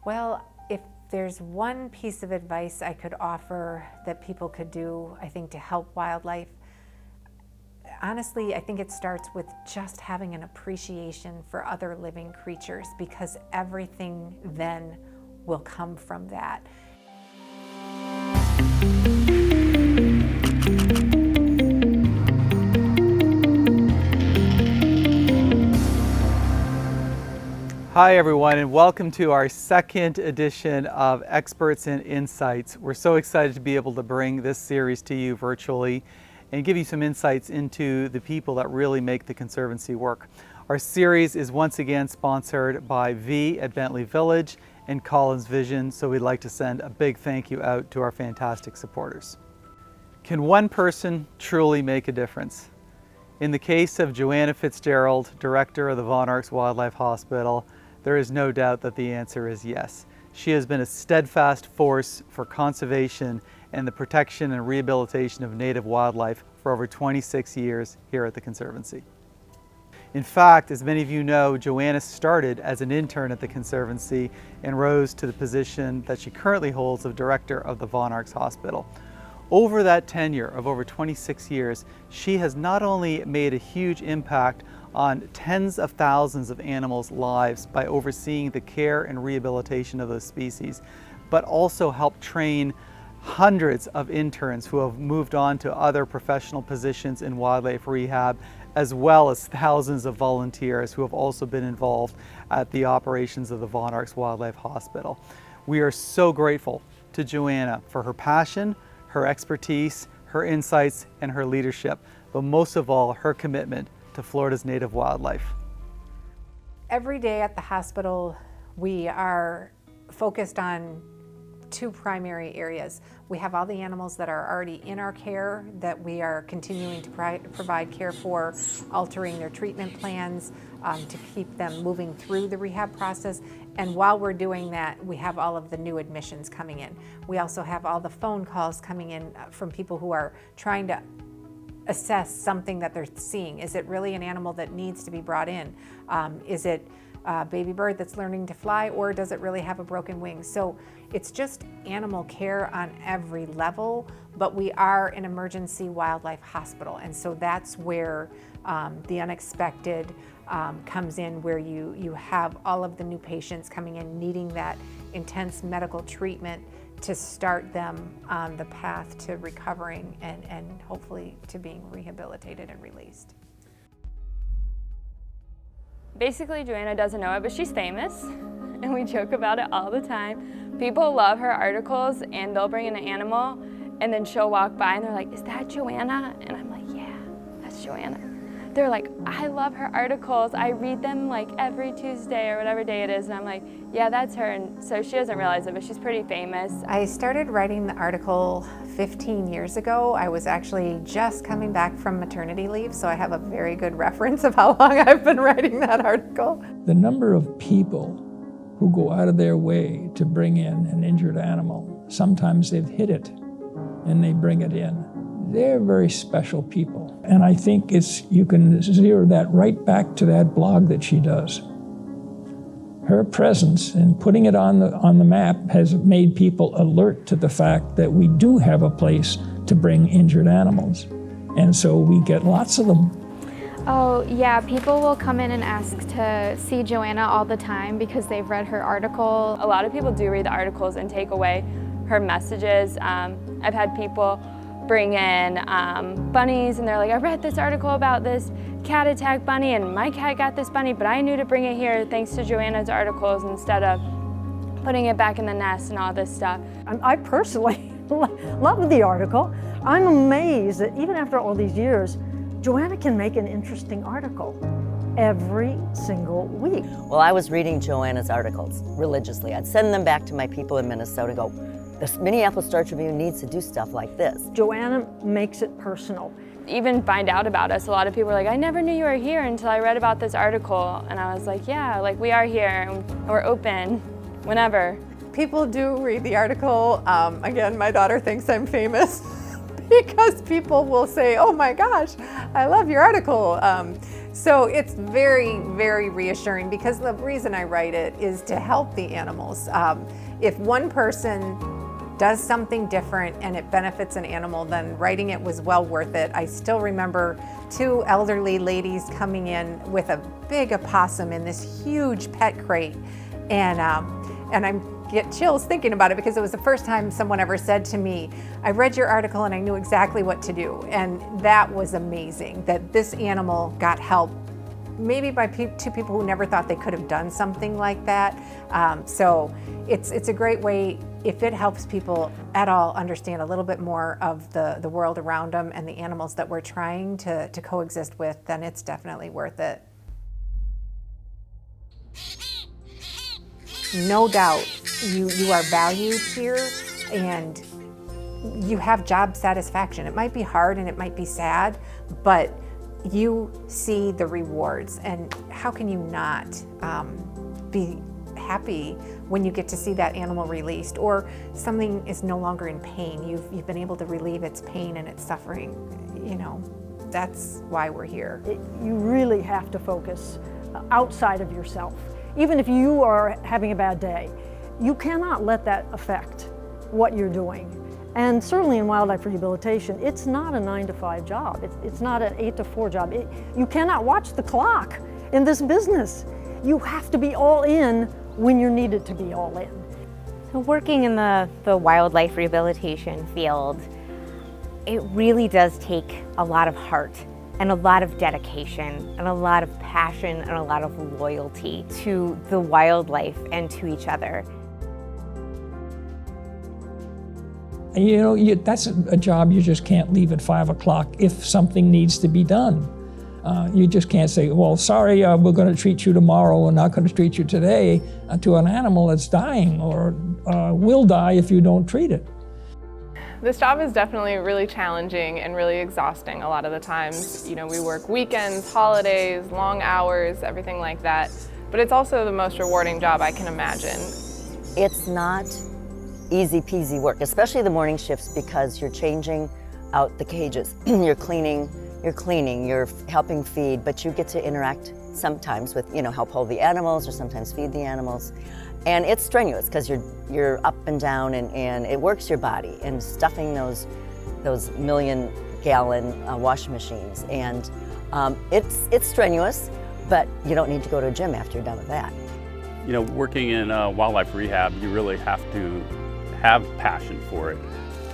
Well, if there's one piece of advice I could offer that people could do, I think, to help wildlife, honestly, I think it starts with just having an appreciation for other living creatures, because everything then will come from that. Hi everyone, and welcome to our second edition of Experts and Insights. We're so excited to be able to bring this series to you virtually and give you some insights into the people that really make the Conservancy work. Our series is once again sponsored by V at Bentley Village and Collins Vision, so we'd like to send a big thank you out to our fantastic supporters. Can one person truly make a difference? In the case of Joanna Fitzgerald, director of the Arx Wildlife Hospital, there is no doubt that the answer is yes. She has been a steadfast force for conservation and the protection and rehabilitation of native wildlife for over 26 years here at the Conservancy. In fact, as many of you know, Joanna started as an intern at the Conservancy and rose to the position that she currently holds of director of the Arx Hospital. Over that tenure of over 26 years, she has not only made a huge impact on tens of thousands of animals' lives by overseeing the care and rehabilitation of those species, but also helped train hundreds of interns who have moved on to other professional positions in wildlife rehab, as well as thousands of volunteers who have also been involved at the operations of the Arx Wildlife Hospital. We are so grateful to Joanna for her passion, her expertise, her insights, and her leadership, but most of all, her commitment to Florida's native wildlife. Every day at the hospital, we are focused on two primary areas. We have all the animals that are already in our care that we are continuing to provide care for, altering their treatment plans to keep them moving through the rehab process. And while we're doing that, we have all of the new admissions coming in. We also have all the phone calls coming in from people who are trying to assess something that they're seeing. Is it really an animal that needs to be brought in? Is it a baby bird that's learning to fly, or does it really have a broken wing? So it's just animal care on every level, but we are an emergency wildlife hospital, and so that's where the unexpected comes in, where you have all of the new patients coming in needing that intense medical treatment to start them on the path to recovering and hopefully to being rehabilitated and released. Basically, Joanna doesn't know it, but she's famous, and we joke about it all the time. People love her articles, and they'll bring in an animal, and then she'll walk by, and they're like, "Is that Joanna?" And I'm like, "Yeah, that's Joanna." They're like, "I love her articles. I read them like every Tuesday or whatever day it is." And I'm like, "Yeah, that's her." And so she doesn't realize it, but she's pretty famous. I started writing the article 15 years ago. I was actually just coming back from maternity leave, so I have a very good reference of how long I've been writing that article. The number of people who go out of their way to bring in an injured animal, sometimes they've hit it and they bring it in. They're very special people. And I think you can zero that right back to that blog that she does. Her presence and putting it on the map has made people alert to the fact that we do have a place to bring injured animals. And so we get lots of them. Oh yeah, people will come in and ask to see Joanna all the time because they've read her article. A lot of people do read the articles and take away her messages. I've had people bring in bunnies, and they're like, "I read this article about this cat attack bunny, and my cat got this bunny, but I knew to bring it here thanks to Joanna's articles instead of putting it back in the nest," and all this stuff. I personally love the article. I'm amazed that even after all these years, Joanna can make an interesting article every single week. Well, I was reading Joanna's articles religiously. I'd send them back to my people in Minnesota and go, "The Minneapolis Star Tribune needs to do stuff like this." Joanna makes it personal. Even find out about us, a lot of people are like, "I never knew you were here until I read about this article." And I was like, "Yeah, like we are here, and we're open whenever." People do read the article. Again, my daughter thinks I'm famous because people will say, "Oh my gosh, I love your article." So it's very, very reassuring because the reason I write it is to help the animals. If one person does something different and it benefits an animal, then writing it was well worth it. I still remember 2 elderly ladies coming in with a big opossum in this huge pet crate, and I get chills thinking about it because it was the first time someone ever said to me, I read your article and I knew exactly what to do. And that was amazing, that this animal got help, maybe by 2 people who never thought they could have done something like that. So it's a great way, if it helps people at all understand a little bit more of the world around them and the animals that we're trying to coexist with, then it's definitely worth it. No doubt you are valued here and you have job satisfaction. It might be hard and it might be sad, but you see the rewards, and how can you not be happy when you get to see that animal released, or something is no longer in pain. You've been able to relieve its pain and its suffering. You know, that's why we're here. You really have to focus outside of yourself. Even if you are having a bad day, you cannot let that affect what you're doing. And certainly in wildlife rehabilitation, it's not a 9-to-5 job. It's not an 8-to-4 job. You cannot watch the clock in this business. You have to be all in when you're needed to be all in. So working in the wildlife rehabilitation field, it really does take a lot of heart and a lot of dedication and a lot of passion and a lot of loyalty to the wildlife and to each other. You know, that's a job you just can't leave at 5 o'clock if something needs to be done. You just can't say, well, sorry, we're going to treat you tomorrow, we're not going to treat you today, to an animal that's dying or will die if you don't treat it. This job is definitely really challenging and really exhausting a lot of the times. You know, we work weekends, holidays, long hours, everything like that. But it's also the most rewarding job I can imagine. It's not easy peasy work, especially the morning shifts, because you're changing out the cages. You're cleaning, you're helping feed, but you get to interact sometimes with, help hold the animals or sometimes feed the animals. And it's strenuous because you're up and down and it works your body, and stuffing those million-gallon washing machines. And it's strenuous, but you don't need to go to a gym after you're done with that. You know, working in wildlife rehab, you really have to have passion for it.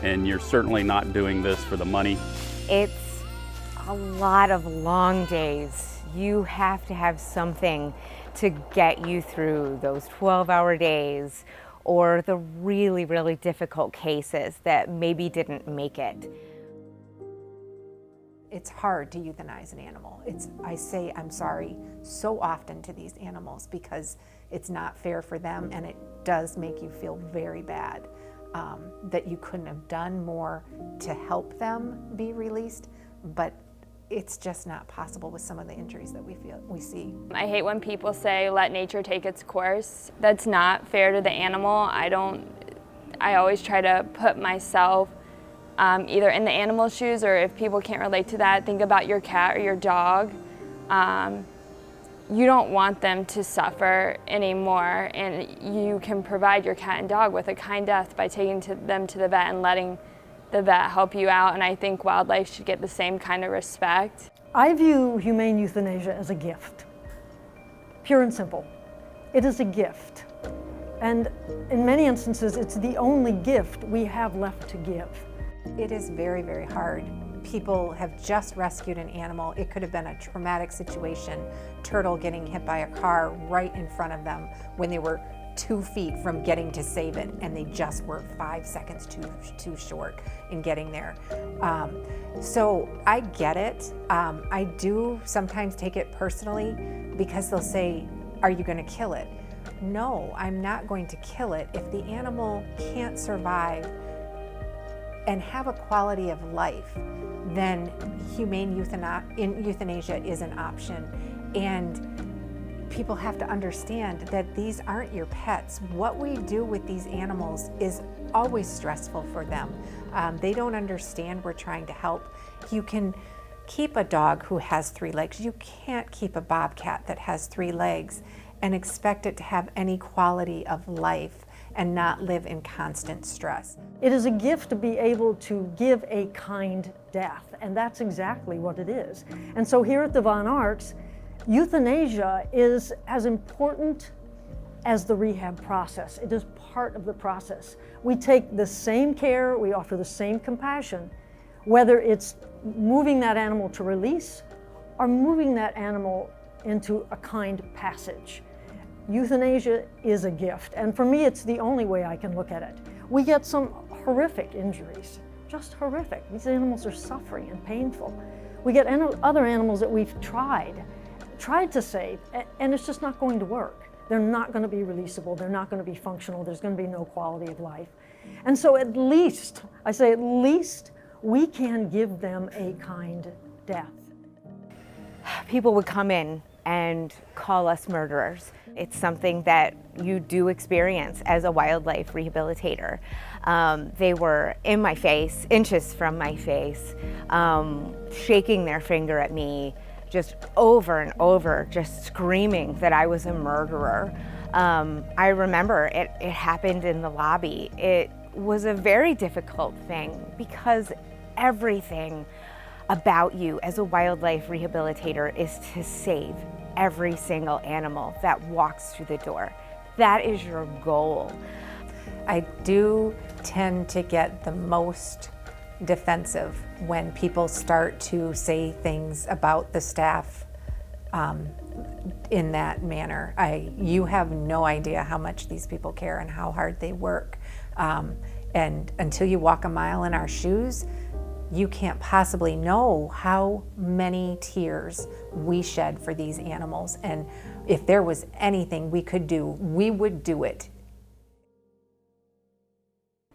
And you're certainly not doing this for the money. It's a lot of long days. You have to have something to get you through those 12-hour days or the really, really difficult cases that maybe didn't make it. It's hard to euthanize an animal. I say I'm sorry so often to these animals because it's not fair for them, and it does make you feel very bad that you couldn't have done more to help them be released, but it's just not possible with some of the injuries that we see. I hate when people say, let nature take its course. That's not fair to the animal. I always try to put myself either in the animal's shoes, or if people can't relate to that, think about your cat or your dog. You don't want them to suffer anymore, and you can provide your cat and dog with a kind death by taking them to the vet and letting the vet help you out, and I think wildlife should get the same kind of respect. I view humane euthanasia as a gift, pure and simple. It is a gift, and in many instances, it's the only gift we have left to give. It is very, very hard. People have just rescued an animal. It could have been a traumatic situation, turtle getting hit by a car right in front of them when they were 2 feet from getting to save it, and they just were 5 seconds too short in getting there. So I get it. I do sometimes take it personally because they'll say, are you going to kill it? No, I'm not going to kill it. If the animal can't survive and have a quality of life, then humane euthanasia is an option. And people have to understand that these aren't your pets. What we do with these animals is always stressful for them. They don't understand we're trying to help. You can keep a dog who has 3 legs. You can't keep a bobcat that has 3 legs and expect it to have any quality of life and not live in constant stress. It is a gift to be able to give a kind death, and that's exactly what it is. And so here at the Von Arx, euthanasia is as important as the rehab process. It is part of the process. We take the same care, we offer the same compassion, whether it's moving that animal to release or moving that animal into a kind passage. Euthanasia is a gift, and for me it's the only way I can look at it. We get some horrific injuries, just horrific. These animals are suffering and painful. We get other animals that we've tried to save, and it's just not going to work. They're not going to be releasable, they're not going to be functional, there's going to be no quality of life. And so at least, I say at least, we can give them a kind death. People would come in and call us murderers. It's something that you do experience as a wildlife rehabilitator. They were in my face, inches from my face, shaking their finger at me, just over and over, just screaming that I was a murderer. I remember it happened in the lobby. It was a very difficult thing because everything about you as a wildlife rehabilitator is to save every single animal that walks through the door. That is your goal. I do tend to get the most defensive when people start to say things about the staff in that manner. You have no idea how much these people care and how hard they work. And until you walk a mile in our shoes, you can't possibly know how many tears we shed for these animals. And if there was anything we could do, we would do it.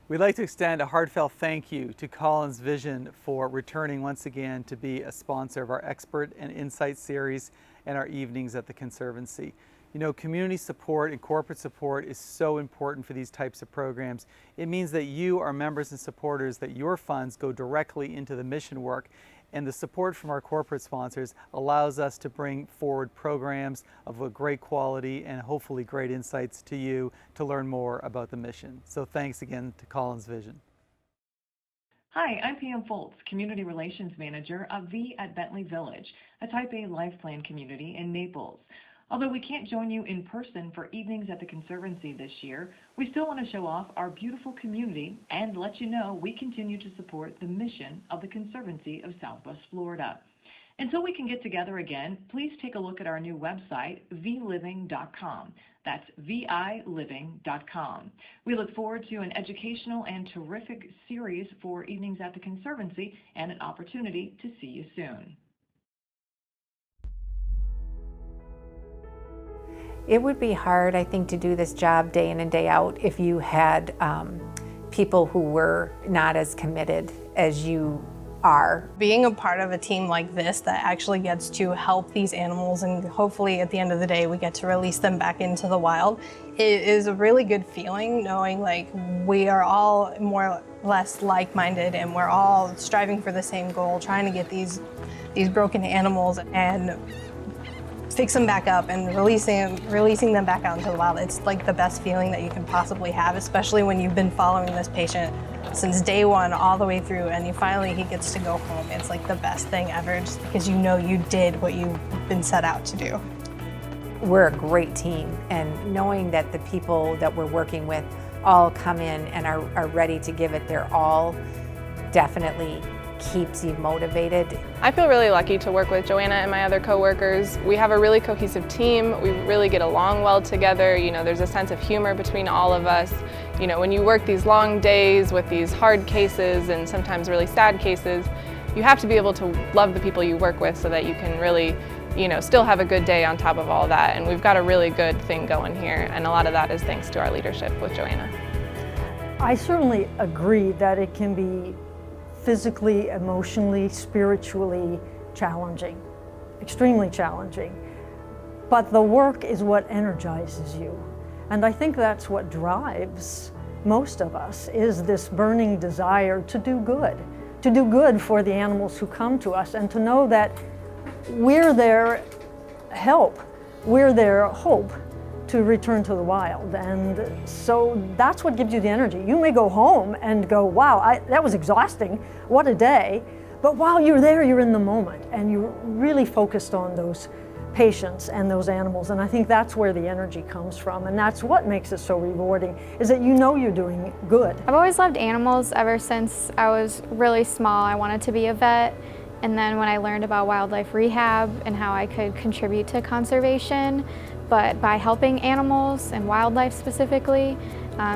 We'd like to extend a heartfelt thank you to Collins Vision for returning once again to be a sponsor of our Expert and Insight series and our evenings at the Conservancy. You know, community support and corporate support is so important for these types of programs. It means that you, our members and supporters, that your funds go directly into the mission work, and the support from our corporate sponsors allows us to bring forward programs of a great quality and hopefully great insights to you to learn more about the mission. So thanks again to Collins Vision. Hi, I'm Pam Foltz, Community Relations Manager of V at Bentley Village, a Type A Life Plan community in Naples. Although we can't join you in person for evenings at the Conservancy this year, we still want to show off our beautiful community and let you know we continue to support the mission of the Conservancy of Southwest Florida. Until we can get together again, please take a look at our new website, viliving.com. That's viliving.com. We look forward to an educational and terrific series for evenings at the Conservancy and an opportunity to see you soon. It would be hard, I think, to do this job day in and day out if you had people who were not as committed as you are. Being a part of a team like this that actually gets to help these animals, and hopefully at the end of the day we get to release them back into the wild, it is a really good feeling knowing like we are all more or less like-minded and we're all striving for the same goal, trying to get these broken animals and fix them back up and releasing them back out into the wild. It's like the best feeling that you can possibly have, especially when you've been following this patient since day one all the way through and he gets to go home. It's like the best thing ever just because you know you did what you've been set out to do. We're a great team, and knowing that the people that we're working with all come in and are ready to give it their all definitely keeps you motivated. I feel really lucky to work with Joanna and my other coworkers. We have a really cohesive team. We really get along well together. You know, there's a sense of humor between all of us. You know, when you work these long days with these hard cases and sometimes really sad cases, you have to be able to love the people you work with so that you can really, you know, still have a good day on top of all that. And we've got a really good thing going here, and a lot of that is thanks to our leadership with Joanna. I certainly agree that it can be physically, emotionally, spiritually challenging, extremely challenging. But the work is what energizes you. And I think that's what drives most of us, is this burning desire to do good, to do good for the animals who come to us, and to know that we're their help, we're their hope to return to the wild. And so that's what gives you the energy. You may go home and go, wow, that was exhausting, what a day. But while you're there, you're in the moment, and you're really focused on those patients and those animals. And I think that's where the energy comes from, and that's what makes it so rewarding, is that you know you're doing good. I've always loved animals ever since I was really small. I wanted to be a vet. And then when I learned about wildlife rehab and how I could contribute to conservation, but by helping animals and wildlife specifically,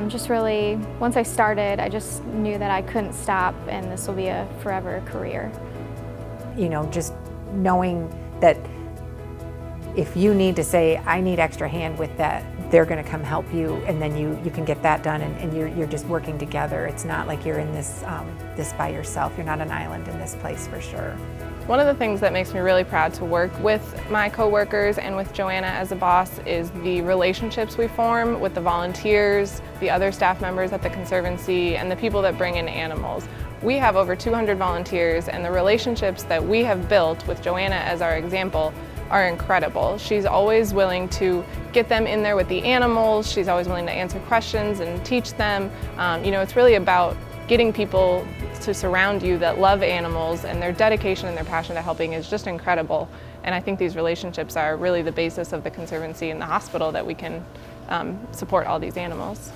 just really, once I started, I just knew that I couldn't stop, and this will be a forever career. You know, just knowing that if you need to say, I need extra hand with that, they're going to come help you, and then you can get that done, and you're just working together. It's not like you're in this, this by yourself. You're not an island in this place, for sure. One of the things that makes me really proud to work with my coworkers and with Joanna as a boss is the relationships we form with the volunteers, the other staff members at the Conservancy, and the people that bring in animals. We have over 200 volunteers, and the relationships that we have built with Joanna as our example are incredible. She's always willing to get them in there with the animals. She's always willing to answer questions and teach them. You know, it's really about getting people to surround you that love animals, and their dedication and their passion to helping is just incredible. And I think these relationships are really the basis of the Conservancy and the hospital, that we can support all these animals.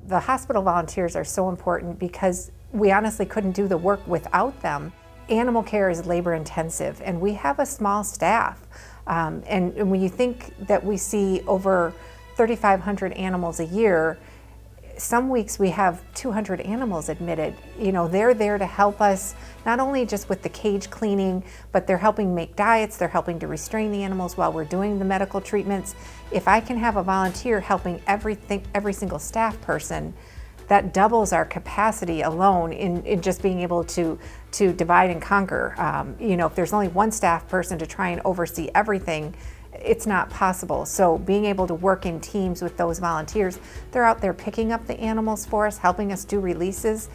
The hospital volunteers are so important because we honestly couldn't do the work without them. Animal care is labor intensive, and we have a small staff. And when you think that we see over 3,500 animals a year, some weeks we have 200 animals admitted. You know, they're there to help us, not only just with the cage cleaning, but they're helping make diets, they're helping to restrain the animals while we're doing the medical treatments. If I can have a volunteer helping every single staff person, that doubles our capacity alone in just being able to divide and conquer. You know, if there's only one staff person to try and oversee everything, it's not possible. So being able to work in teams with those volunteers, they're out there picking up the animals for us, helping us do releases.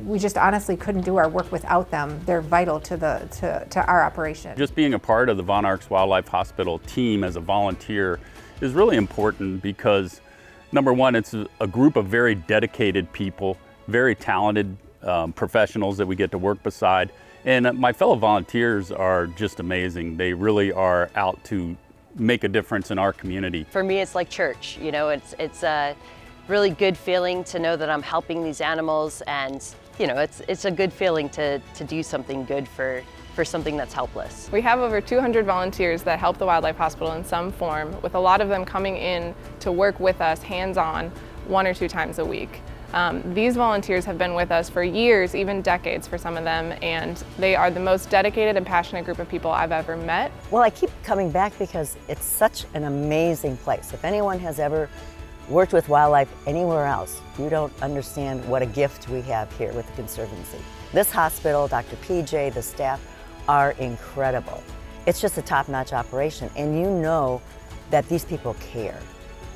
We just honestly couldn't do our work without them. They're vital to our operation. Just being a part of the Von Arx Wildlife Hospital team as a volunteer is really important because, number one, it's a group of very dedicated people, very talented professionals that we get to work beside. And my fellow volunteers are just amazing. They really are out to make a difference in our community. For me, it's like church. You know, it's a really good feeling to know that I'm helping these animals, and you know, it's a good feeling to do something good for something that's helpless. We have over 200 volunteers that help the Wildlife Hospital in some form, with a lot of them coming in to work with us hands-on 1 or 2 times a week. These volunteers have been with us for years, even decades for some of them, and they are the most dedicated and passionate group of people I've ever met. Well, I keep coming back because it's such an amazing place. If anyone has ever worked with wildlife anywhere else, you don't understand what a gift we have here with the Conservancy. This hospital, Dr. PJ, the staff are incredible. It's just a top-notch operation, and you know that these people care.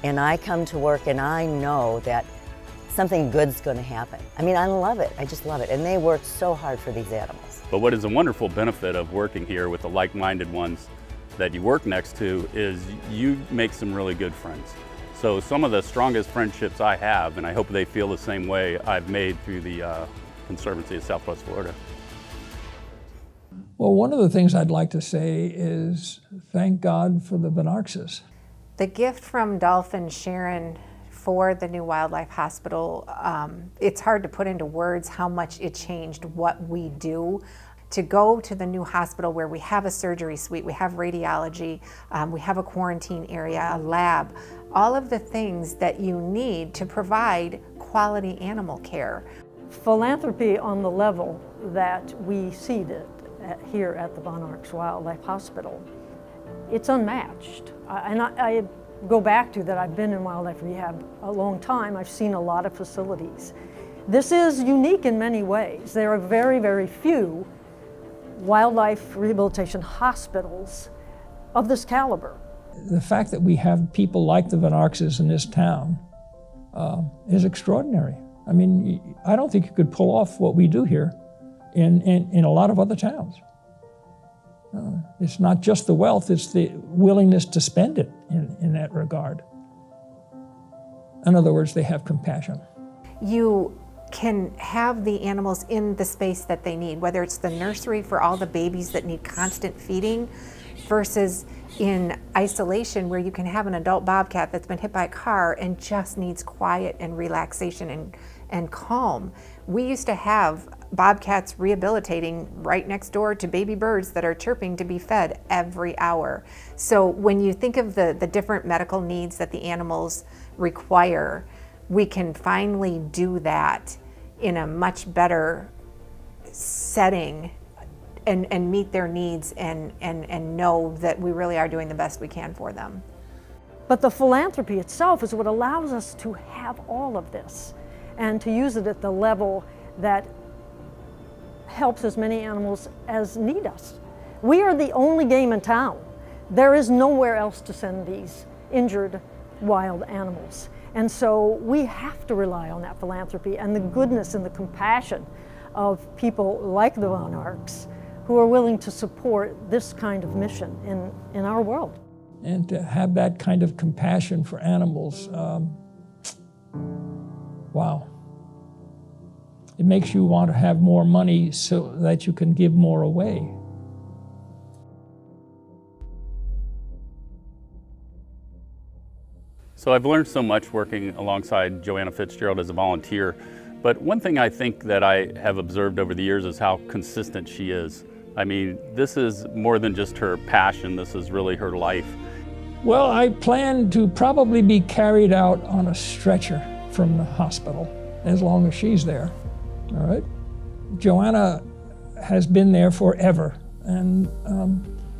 And I come to work and I know that something good's going to happen. I mean, I love it. I just love it. And they work so hard for these animals. But what is a wonderful benefit of working here with the like-minded ones that you work next to is you make some really good friends. So some of the strongest friendships I have, and I hope they feel the same way, I've made through the Conservancy of Southwest Florida. Well, one of the things I'd like to say is thank God for the Von Arxes. The gift from Dolph and Sharon for the new Wildlife Hospital, it's hard to put into words how much it changed what we do. To go to the new hospital where we have a surgery suite, we have radiology, we have a quarantine area, a lab, all of the things that you need to provide quality animal care. Philanthropy on the level that we see it here at the Von Arx Wildlife Hospital, it's unmatched. And I go back to that I've been in wildlife rehab a long time. I've seen a lot of facilities. This is unique in many ways. There are very, very few wildlife rehabilitation hospitals of this caliber. The fact that we have people like the Von Arxes in this town is extraordinary. I mean, I don't think you could pull off what we do here in a lot of other towns. It's not just the wealth, it's the willingness to spend it in that regard. In other words, they have compassion. You can have the animals in the space that they need, whether it's the nursery for all the babies that need constant feeding versus in isolation where you can have an adult bobcat that's been hit by a car and just needs quiet and relaxation and calm. We used to have bobcats rehabilitating right next door to baby birds that are chirping to be fed every hour. So when you think of the different medical needs that the animals require, we can finally do that in a much better setting and meet their needs and know that we really are doing the best we can for them. But the philanthropy itself is what allows us to have all of this and to use it at the level that helps as many animals as need us. We are the only game in town. There is nowhere else to send these injured wild animals. And so we have to rely on that philanthropy and the goodness and the compassion of people like the Von Arx who are willing to support this kind of mission in our world. And to have that kind of compassion for animals, wow. It makes you want to have more money so that you can give more away. So I've learned so much working alongside Joanna Fitzgerald as a volunteer, but one thing I think that I have observed over the years is how consistent she is. I mean, this is more than just her passion, this is really her life. Well, I plan to probably be carried out on a stretcher from the hospital as long as she's there, all right? Joanna has been there forever, and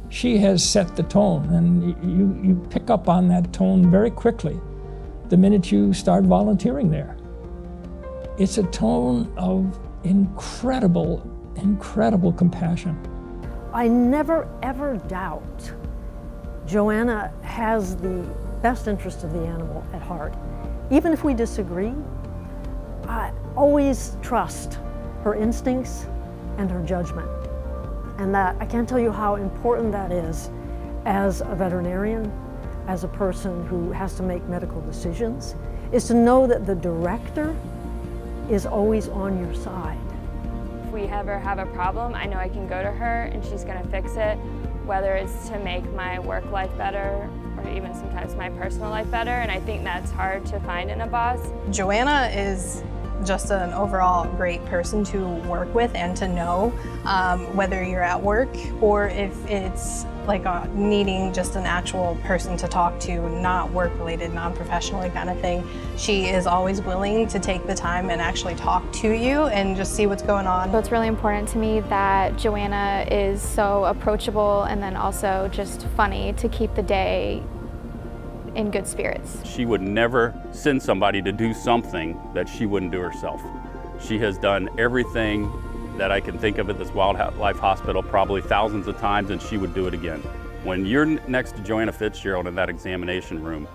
she has set the tone, and you pick up on that tone very quickly the minute you start volunteering there. It's a tone of incredible compassion. I never ever doubt Joanna has the best interest of the animal at heart. Even if we disagree, I always trust her instincts and her judgment. And that, I can't tell you how important that is as a veterinarian, as a person who has to make medical decisions, is to know that the director is always on your side. If we ever have a problem, I know I can go to her and she's going to fix it, whether it's to make my work life better or even sometimes my personal life better, and I think that's hard to find in a boss. Joanna is just an overall great person to work with and to know, whether you're at work or if it's like needing just an actual person to talk to, not work-related, non-professionally kind of thing. She is always willing to take the time and actually talk to you and just see what's going on. So it's really important to me that Joanna is so approachable and then also just funny to keep the day in good spirits. She would never send somebody to do something that she wouldn't do herself. She has done everything that I can think of at this Wildlife Hospital probably thousands of times, and she would do it again. When you're next to Joanna Fitzgerald in that examination room,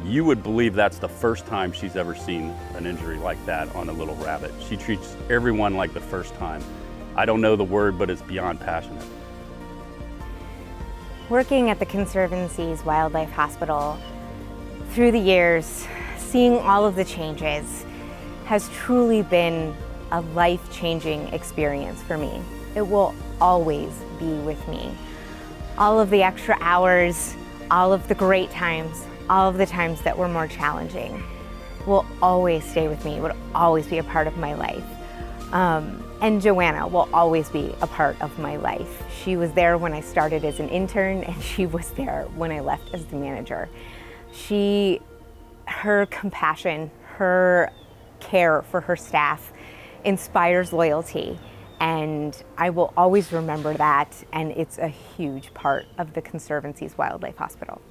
you would believe that's the first time she's ever seen an injury like that on a little rabbit. She treats everyone like the first time. I don't know the word, but it's beyond passionate. Working at the Conservancy's Wildlife Hospital through the years, seeing all of the changes has truly been a life-changing experience for me. It will always be with me. All of the extra hours, all of the great times, all of the times that were more challenging will always stay with me, will always be a part of my life. And Joanna will always be a part of my life. She was there when I started as an intern, and she was there when I left as the manager. Her compassion, her care for her staff inspires loyalty, and I will always remember that, and it's a huge part of the Conservancy's Wildlife Hospital.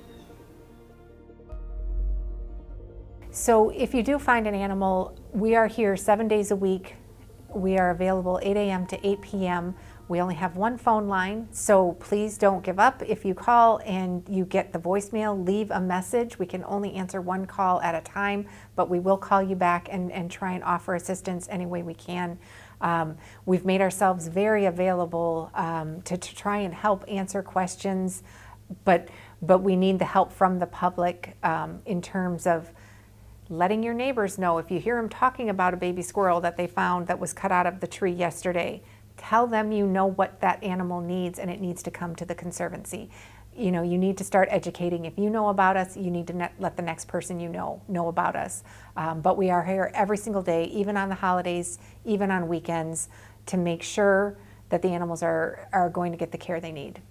So if you do find an animal, we are here 7 days a week. We are available 8 a.m. to 8 p.m. We only have one phone line, so please don't give up. If you call and you get the voicemail, leave a message. We can only answer one call at a time, but we will call you back and try and offer assistance any way we can. We've made ourselves very available to try and help answer questions, but we need the help from the public in terms of letting your neighbors know. If you hear them talking about a baby squirrel that they found that was cut out of the tree yesterday, tell them you know what that animal needs and it needs to come to the Conservancy. You know, you need to start educating. If you know about us, you need to let the next person you know about us. But we are here every single day, even on the holidays, even on weekends, to make sure that the animals are going to get the care they need.